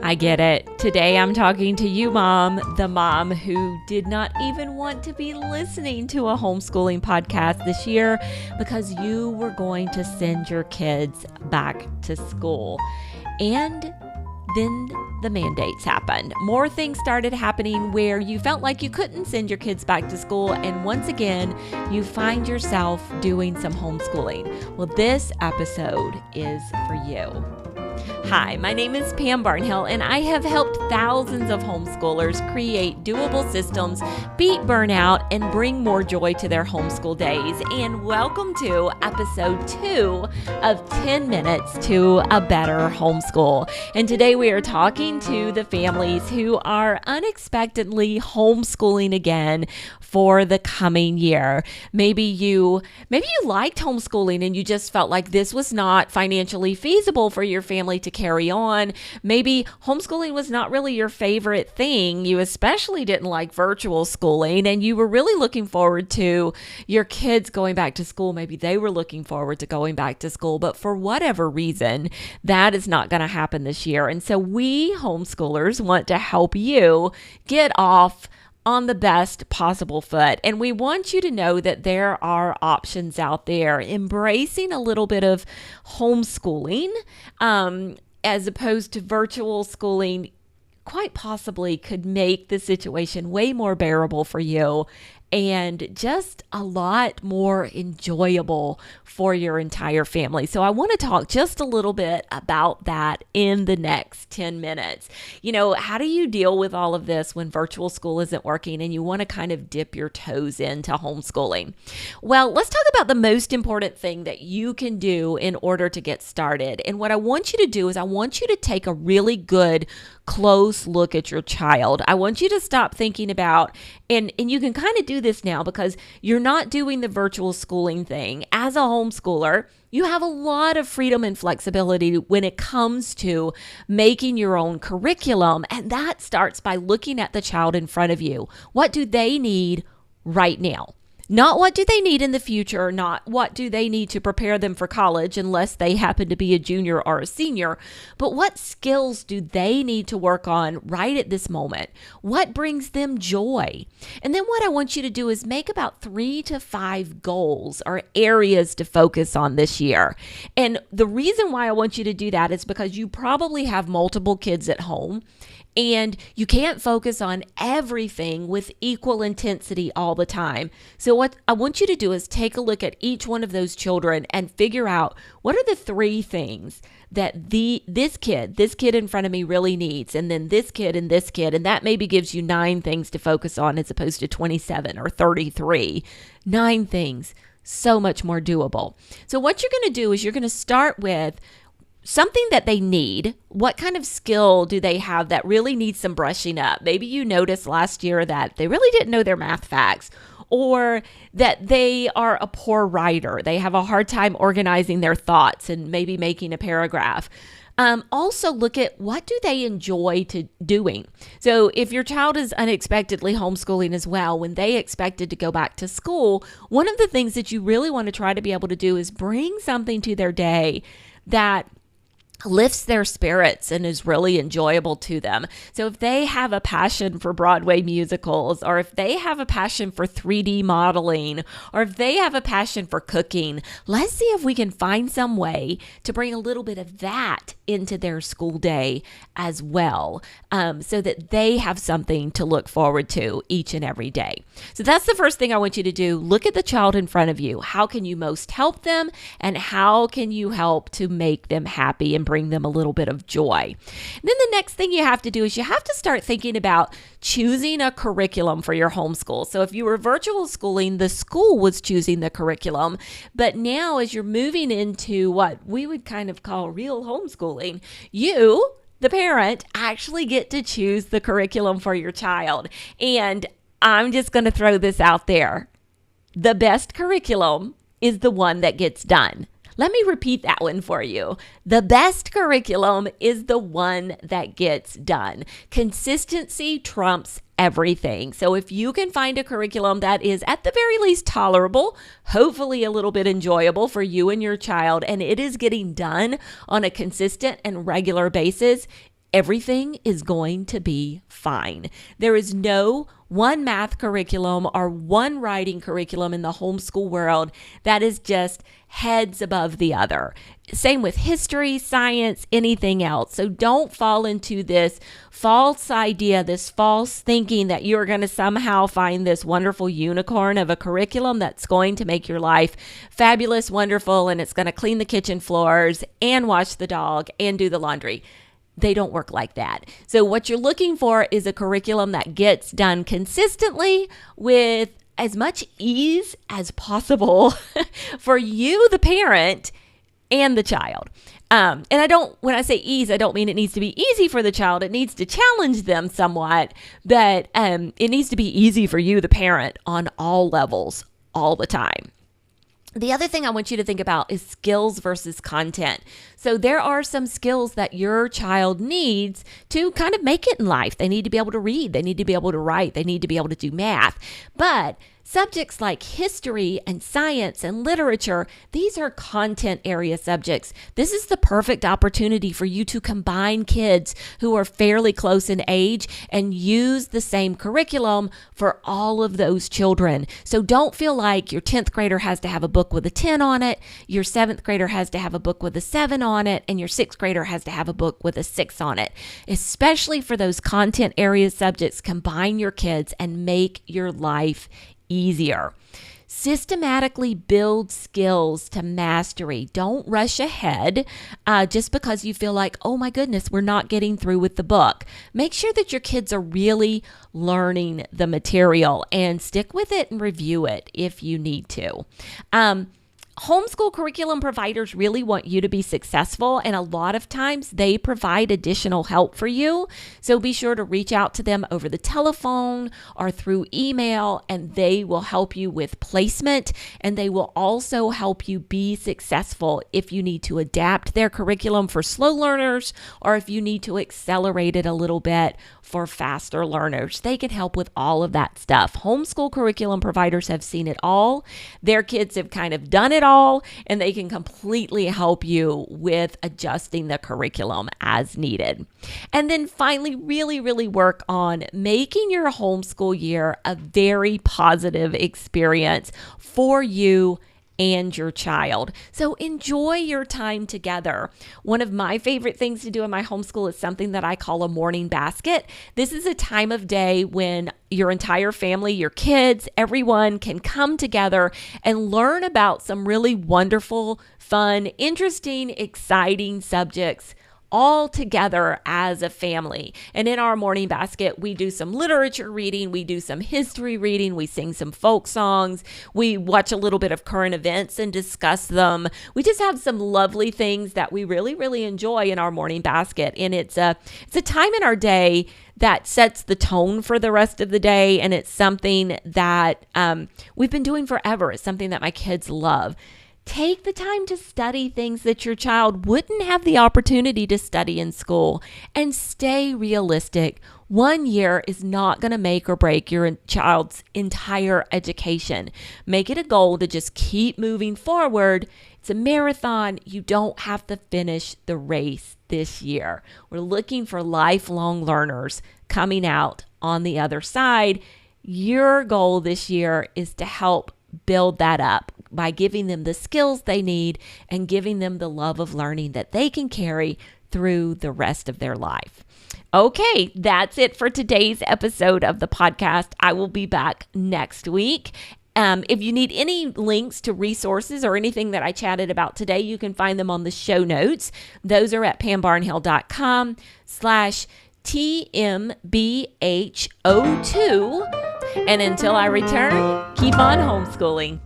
I get it. Today I'm talking to you, Mom, the mom who did not even want to be listening to a homeschooling podcast this year because you were going to send your kids back to school. And then the mandates happened. More things started happening where you felt like you couldn't send your kids back to school. And once again, you find yourself doing some homeschooling. Well, this episode is for you. Hi, my name is Pam Barnhill, and I have helped thousands of homeschoolers create doable systems, beat burnout, and bring more joy to their homeschool days. And welcome to episode 2 of 10 Minutes to a Better Homeschool. And today we are talking to the families who are unexpectedly homeschooling again for the coming year. Maybe you liked homeschooling and you just felt like this was not financially feasible for your family to carry on. Maybe homeschooling was not really your favorite thing. You especially didn't like virtual schooling and you were really looking forward to your kids going back to school. Maybe they were looking forward to going back to school, but for whatever reason, that is not going to happen this year. And so we homeschoolers want to help you get off on the best possible foot. And we want you to know that there are options out there. Embracing a little bit of homeschooling as opposed to virtual schooling quite possibly could make the situation way more bearable for you and just a lot more enjoyable for your entire family. So I want to talk just a little bit about that in the next 10 minutes. You know, how do you deal with all of this when virtual school isn't working and you want to kind of dip your toes into homeschooling? Well, let's talk about the most important thing that you can do in order to get started. And what I want you to do is I want you to take a really good close look at your child. I want you to stop thinking about, and you can kind of do this now because you're not doing the virtual schooling thing. As a homeschooler, you have a lot of freedom and flexibility when it comes to making your own curriculum. And that starts by looking at the child in front of you. What do they need right now? Not what do they need in the future, not what do they need to prepare them for college unless they happen to be a junior or a senior, but what skills do they need to work on right at this moment? What brings them joy? And then what I want you to do is make about 3 to 5 goals or areas to focus on this year. And the reason why I want you to do that is because you probably have multiple kids at home and you can't focus on everything with equal intensity all the time. So what I want you to do is take a look at each one of those children and figure out what are the 3 things that this kid in front of me really needs, and then this kid, and that maybe gives you 9 things to focus on as opposed to 27 or 33. 9 things, so much more doable. So what you're going to do is you're going to start with something that they need. What kind of skill do they have that really needs some brushing up? Maybe you noticed last year that they really didn't know their math facts, or that they are a poor writer. They have a hard time organizing their thoughts and maybe making a paragraph. Also look at what do they enjoy doing. So if your child is unexpectedly homeschooling as well, when they expected to go back to school, one of the things that you really want to try to be able to do is bring something to their day that lifts their spirits and is really enjoyable to them. So if they have a passion for Broadway musicals, or if they have a passion for 3D modeling, or if they have a passion for cooking, let's see if we can find some way to bring a little bit of that into their school day as well, so that they have something to look forward to each and every day. So that's the first thing I want you to do. Look at the child in front of you. How can you most help them, and how can you help to make them happy and bring them a little bit of joy? And then the next thing you have to do is you have to start thinking about choosing a curriculum for your homeschool. So if you were virtual schooling, the school was choosing the curriculum. But now as you're moving into what we would kind of call real homeschooling, you, the parent, actually get to choose the curriculum for your child. And I'm just going to throw this out there. The best curriculum is the one that gets done. Let me repeat that one for you. The best curriculum is the one that gets done. Consistency trumps everything. So if you can find a curriculum that is at the very least tolerable, hopefully a little bit enjoyable for you and your child, and it is getting done on a consistent and regular basis, everything is going to be fine. There is no one math curriculum or one writing curriculum in the homeschool world that is just heads above the other. Same with history, science, anything else. So don't fall into this false idea, this false thinking that you're going to somehow find this wonderful unicorn of a curriculum that's going to make your life fabulous, wonderful, and it's going to clean the kitchen floors and wash the dog and do the laundry. They don't work like that. So what you're looking for is a curriculum that gets done consistently with as much ease as possible for you, the parent, and the child. And when I say ease, I don't mean it needs to be easy for the child. It needs to challenge them somewhat, but it needs to be easy for you, the parent, on all levels, all the time. The other thing I want you to think about is skills versus content. So there are some skills that your child needs to kind of make it in life. They need to be able to read. They need to be able to write. They need to be able to do math. But subjects like history and science and literature, these are content area subjects. This is the perfect opportunity for you to combine kids who are fairly close in age and use the same curriculum for all of those children. So don't feel like your 10th grader has to have a book with a 10 on it, your 7th grader has to have a book with a 7 on it, and your 6th grader has to have a book with a 6 on it. Especially for those content area subjects, combine your kids and make your life easier. Systematically build skills to mastery. Don't rush ahead just because you feel like, oh my goodness, we're not getting through with the book. Make sure that your kids are really learning the material and stick with it and review it if you need to. Homeschool curriculum providers really want you to be successful, and a lot of times they provide additional help for you. So be sure to reach out to them over the telephone or through email, and they will help you with placement, and they will also help you be successful if you need to adapt their curriculum for slow learners or if you need to accelerate it a little bit for faster learners. They can help with all of that stuff. Homeschool curriculum providers have seen it all. Their kids have kind of done it all, and they can completely help you with adjusting the curriculum as needed. And then finally, really, really work on making your homeschool year a very positive experience for you and your child. So enjoy your time together. One of my favorite things to do in my homeschool is something that I call a morning basket. This is a time of day when your entire family, your kids, everyone can come together and learn about some really wonderful, fun, interesting, exciting subjects all together as a family. And in our morning basket, we do some literature reading, we do some history reading, we sing some folk songs, we watch a little bit of current events and discuss them. We just have some lovely things that we really, really enjoy in our morning basket. And it's a time in our day that sets the tone for the rest of the day. And it's something that we've been doing forever. It's something that my kids love. Take the time to study things that your child wouldn't have the opportunity to study in school, and stay realistic. 1 year is not going to make or break your child's entire education. Make it a goal to just keep moving forward. It's a marathon. You don't have to finish the race this year. We're looking for lifelong learners coming out on the other side. Your goal this year is to help build that up by giving them the skills they need and giving them the love of learning that they can carry through the rest of their life. Okay, that's it for today's episode of the podcast. I will be back next week. If you need any links to resources or anything that I chatted about today, you can find them on the show notes. Those are at pambarnhill.com/TMBHO2. And until I return, keep on homeschooling.